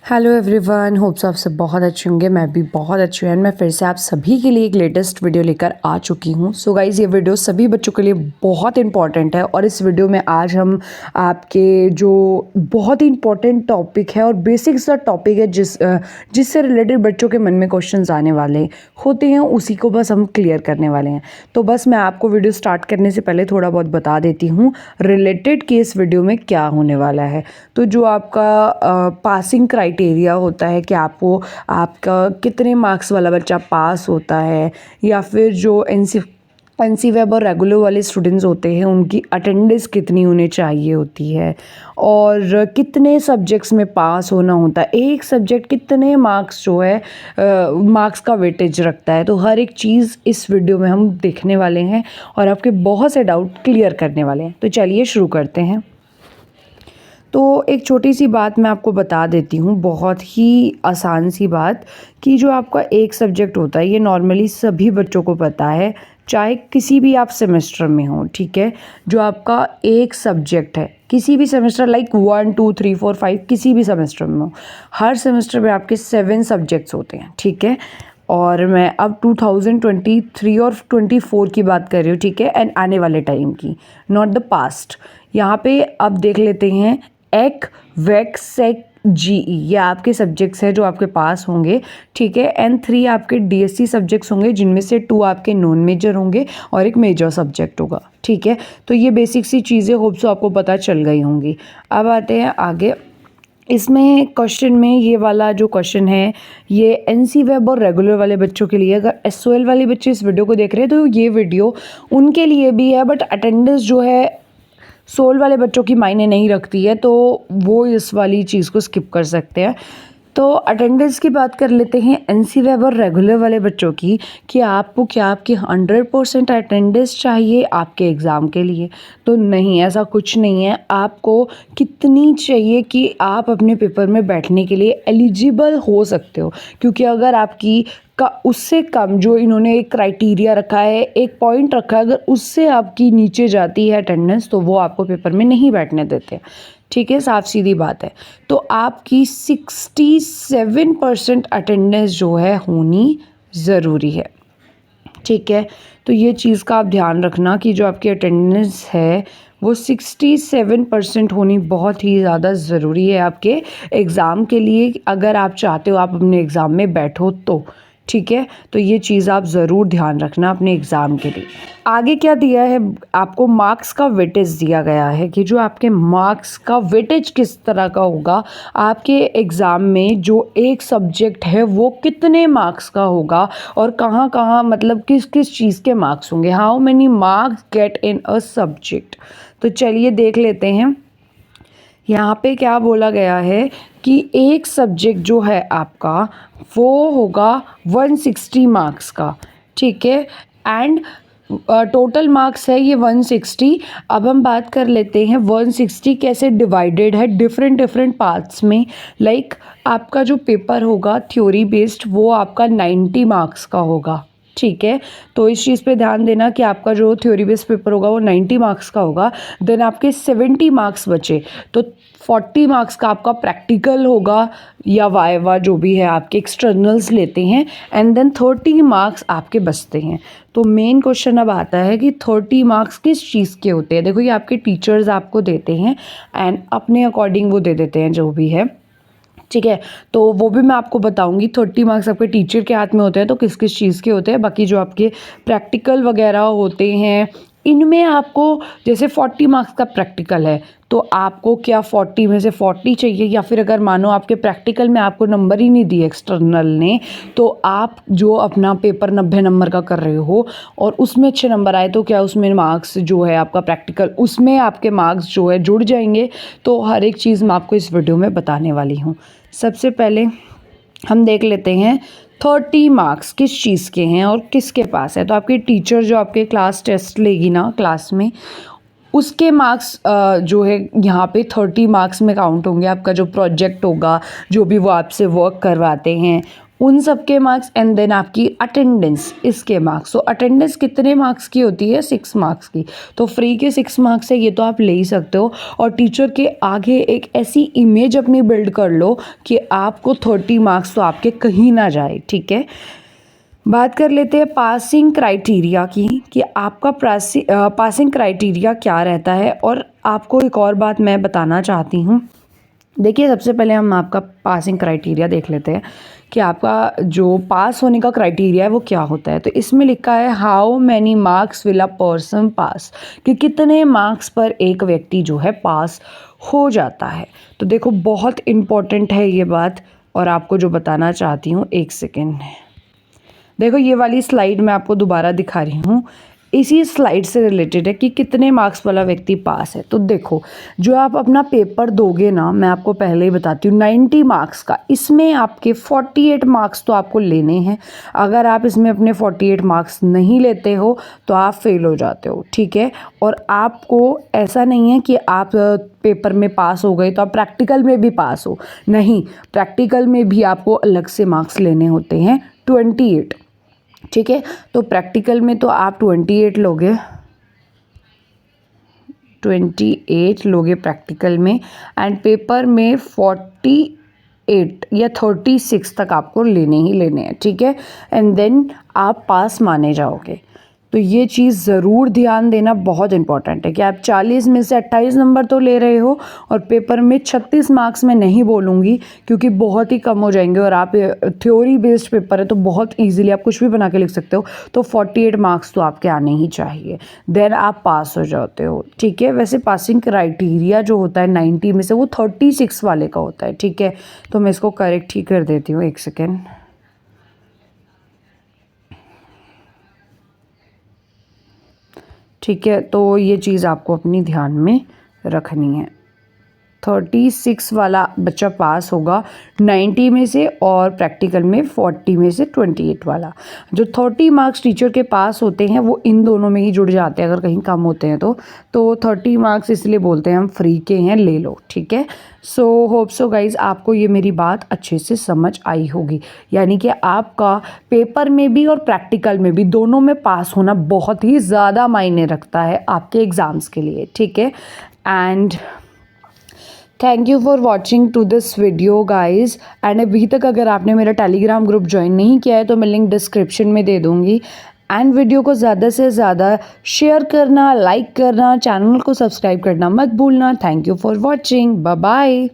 Hello everyone, hopes आप सब बहुत अच्छे होंगे। मैं भी बहुत अच्छी हूँ। मैं फिर से आप सभी के लिए एक लेटेस्ट वीडियो लेकर आ चुकी हूँ। सो गाइज़, ये वीडियो सभी बच्चों के लिए बहुत इंपॉर्टेंट है और इस वीडियो में आज हम आपके जो बहुत ही इंपॉर्टेंट टॉपिक है और बेसिक सा टॉपिक है जिससे रिलेटेड बच्चों के मन में क्वेश्चंस आने वाले होते हैं, उसी को बस हम क्लियर करने वाले हैं। तो बस मैं आपको वीडियो स्टार्ट करने से पहले थोड़ा बहुत बता देती हूँ रिलेटेड कि इस वीडियो में क्या होने वाला है। तो जो आपका पासिंग क्राइटेरिया होता है कि आपका कितने मार्क्स वाला बच्चा पास होता है, या फिर जो एनसी वेब और रेगुलर वाले स्टूडेंट्स होते हैं उनकी अटेंडेंस कितनी होनी चाहिए होती है, और कितने सब्जेक्ट्स में पास होना होता है, एक सब्जेक्ट कितने मार्क्स जो है मार्क्स का वेटेज रखता है। तो हर एक चीज़ इस वीडियो में हम देखने वाले हैं और आपके बहुत से डाउट क्लियर करने वाले हैं। तो चलिए शुरू करते हैं। तो एक छोटी सी बात मैं आपको बता देती हूँ, बहुत ही आसान सी बात, कि जो आपका एक सब्जेक्ट होता है ये नॉर्मली सभी बच्चों को पता है, चाहे किसी भी आप सेमेस्टर में हो, ठीक है। जो आपका एक सब्जेक्ट है किसी भी सेमेस्टर, लाइक 1 2 3 4 5, किसी भी सेमेस्टर में हो, हर सेमेस्टर में आपके 7 सब्जेक्ट्स होते हैं, ठीक है। और मैं अब 2023 और 24 की बात कर रही हूँ, ठीक है, एंड आने वाले टाइम की, नॉट द पास्ट। यहाँ पे अब देख लेते हैं एक वेक सेक जीई, ये आपके सब्जेक्ट्स हैं जो आपके पास होंगे, ठीक है। एंड 3 आपके डीएससी सब्जेक्ट्स होंगे, जिनमें से 2 आपके नॉन मेजर होंगे और एक मेजर सब्जेक्ट होगा, ठीक है। तो ये बेसिक सी चीज़ें होप सो आपको पता चल गई होंगी। अब आते हैं आगे। इसमें क्वेश्चन में ये वाला जो क्वेश्चन है ये एनसी वेब और रेगुलर वाले बच्चों के लिए, अगर एसओएल वाले बच्चे इस वीडियो को देख रहे हैं तो ये वीडियो उनके लिए भी है, बट अटेंडेंस जो है सोल वाले बच्चों की मायने नहीं रखती है, तो वो इस वाली चीज़ को स्किप कर सकते हैं। तो अटेंडेंस की बात कर लेते हैं एनसी वेब और रेगुलर वाले बच्चों की, कि आपको क्या आपकी 100% अटेंडेंस चाहिए आपके एग्ज़ाम के लिए? तो नहीं, ऐसा कुछ नहीं है। आपको कितनी चाहिए कि आप अपने पेपर में बैठने के लिए एलिजिबल हो सकते हो, क्योंकि अगर आपकी का उससे कम, जो इन्होंने एक क्राइटेरिया रखा है, एक पॉइंट रखा है, अगर उससे आपकी नीचे जाती है अटेंडेंस, तो वो आपको पेपर में नहीं बैठने देते, ठीक है। साफ सीधी बात है। तो आपकी 67% अटेंडेंस जो है होनी ज़रूरी है, ठीक है। तो ये चीज़ का आप ध्यान रखना कि जो आपकी अटेंडेंस है वो 67% होनी बहुत ही ज़्यादा ज़रूरी है आपके एग्ज़ाम के लिए, अगर आप चाहते हो आप अपने एग्ज़ाम में बैठो तो, ठीक है। तो ये चीज़ आप ज़रूर ध्यान रखना अपने एग्ज़ाम के लिए। आगे क्या दिया है आपको, मार्क्स का वेटेज दिया गया है कि जो आपके मार्क्स का वेटेज किस तरह का होगा, आपके एग्ज़ाम में जो एक सब्जेक्ट है वो कितने मार्क्स का होगा, और कहाँ कहाँ, मतलब किस किस चीज़ के मार्क्स होंगे, how many marks get in a subject. तो चलिए देख लेते हैं। यहाँ पे क्या बोला गया है कि एक सब्जेक्ट जो है आपका वो होगा 160 मार्क्स का, ठीक है। एंड टोटल मार्क्स है ये 160। अब हम बात कर लेते हैं 160 कैसे डिवाइडेड है डिफरेंट डिफरेंट पार्ट्स में। लाइक आपका जो पेपर होगा थ्योरी बेस्ड, वो आपका 90 मार्क्स का होगा, ठीक है। तो इस चीज़ पे ध्यान देना कि आपका जो थ्योरी बेस्ड पेपर होगा वो 90 मार्क्स का होगा। देन आपके 70 मार्क्स बचे, तो 40 मार्क्स का आपका प्रैक्टिकल होगा या वाइवा, जो भी है आपके एक्सटर्नल्स लेते हैं, एंड देन 30 मार्क्स आपके बचते हैं। तो मेन क्वेश्चन अब आता है कि 30 मार्क्स किस चीज़ के होते हैं। देखो, ये आपके टीचर्स आपको देते हैं एंड अपने अकॉर्डिंग वो दे देते हैं जो भी है, ठीक है। तो वो भी मैं आपको बताऊंगी। 30 मार्क्स आपके टीचर के हाथ में होते हैं तो किस किस चीज़ के होते हैं। बाकी जो आपके प्रैक्टिकल वगैरह होते हैं, इनमें आपको जैसे 40 मार्क्स का प्रैक्टिकल है, तो आपको क्या 40 में से 40 चाहिए, या फिर अगर मानो आपके प्रैक्टिकल में आपको नंबर ही नहीं दिए एक्सटर्नल ने, तो आप जो अपना पेपर 90 नंबर का कर रहे हो और उसमें अच्छे नंबर आए, तो क्या उसमें मार्क्स जो है आपका प्रैक्टिकल, उसमें आपके मार्क्स जो है जुड़ जाएंगे। तो हर एक चीज़ मैं आपको इस वीडियो में बताने वाली हूँ। सबसे पहले हम देख लेते हैं 30 मार्क्स किस चीज़ के हैं और किसके पास है। तो आपकी टीचर जो आपके क्लास टेस्ट लेगी ना क्लास में, उसके मार्क्स जो है यहाँ पे 30 मार्क्स में काउंट होंगे। आपका जो प्रोजेक्ट होगा, जो भी वो आपसे वर्क करवाते हैं, उन सब के मार्क्स एंड देन आपकी अटेंडेंस, इसके मार्क्स। तो अटेंडेंस कितने मार्क्स की होती है? 6 मार्क्स की। तो फ्री के 6 मार्क्स है, ये तो आप ले ही सकते हो। और टीचर के आगे एक ऐसी इमेज अपनी बिल्ड कर लो कि आपको 30 मार्क्स तो आपके कहीं ना जाए, ठीक है। बात कर लेते हैं पासिंग क्राइटेरिया की, कि आपका पासिंग क्राइटेरिया क्या रहता है। और आपको एक और बात मैं बताना चाहती हूँ। देखिए, सबसे पहले हम आपका पासिंग क्राइटेरिया देख लेते हैं कि आपका जो पास होने का क्राइटेरिया है वो क्या होता है। तो इसमें लिखा है how many marks will a person pass, कि कितने मार्क्स पर एक व्यक्ति जो है पास हो जाता है। तो देखो, बहुत इम्पॉर्टेंट है ये बात, और आपको जो बताना चाहती हूँ, एक सेकेंड। देखो, ये वाली स्लाइड मैं आपको दोबारा दिखा रही हूँ, इसी स्लाइड से रिलेटेड है कि कितने मार्क्स वाला व्यक्ति पास है। तो देखो, जो आप अपना पेपर दोगे ना, मैं आपको पहले ही बताती हूँ, 90 मार्क्स का, इसमें आपके 48 मार्क्स तो आपको लेने हैं। अगर आप इसमें अपने 48 मार्क्स नहीं लेते हो तो आप फेल हो जाते हो, ठीक है। और आपको ऐसा नहीं है कि आप पेपर में पास हो गए तो आप प्रैक्टिकल में भी पास हो, नहीं, प्रैक्टिकल में भी आपको अलग से मार्क्स लेने होते हैं, 28, ठीक है। तो प्रैक्टिकल में तो आप 28 लोगे, 28 लोगे प्रैक्टिकल में, एंड पेपर में 48 या 36 तक आपको लेने ही लेने हैं, ठीक है। एंड देन आप पास माने जाओगे। तो ये चीज़ ज़रूर ध्यान देना, बहुत इंपॉर्टेंट है कि आप 40 में से 28 नंबर तो ले रहे हो, और पेपर में 36 मार्क्स मैं नहीं बोलूँगी क्योंकि बहुत ही कम हो जाएंगे, और आप थ्योरी बेस्ड पेपर है तो बहुत ईजिली आप कुछ भी बना के लिख सकते हो। तो 48 मार्क्स तो आपके आने ही चाहिए, देन आप पास हो जाते हो, ठीक है। वैसे पासिंग क्राइटेरिया जो होता है 90 में से, वो 36 वाले का होता है, ठीक है। तो मैं इसको करेक्ट ही कर देती हूँ, एक सेकेंड। ठीक है, तो ये चीज़ आपको अपनी ध्यान में रखनी है। 36 वाला बच्चा पास होगा 90 में से, और प्रैक्टिकल में 40 में से 28 वाला। जो 30 मार्क्स टीचर के पास होते हैं वो इन दोनों में ही जुड़ जाते हैं, अगर कहीं कम होते हैं तो 30 मार्क्स इसलिए बोलते हैं हम फ्री के हैं, ले लो, ठीक है। सो होप सो गाइज आपको ये मेरी बात अच्छे से समझ आई होगी, यानी कि आपका पेपर में भी और प्रैक्टिकल में भी, दोनों में पास होना बहुत ही ज़्यादा मायने रखता है आपके एग्ज़ाम्स के लिए, ठीक है। And thank you for watching to this video guys. And अभी तक अगर आपने मेरा टेलीग्राम ग्रुप ज्वाइन नहीं किया है तो मैं लिंक डिस्क्रिप्शन में दे दूँगी। एंड वीडियो को ज़्यादा से ज़्यादा शेयर करना, लाइक करना, चैनल को सब्सक्राइब करना मत भूलना। Thank you for watching, bye bye.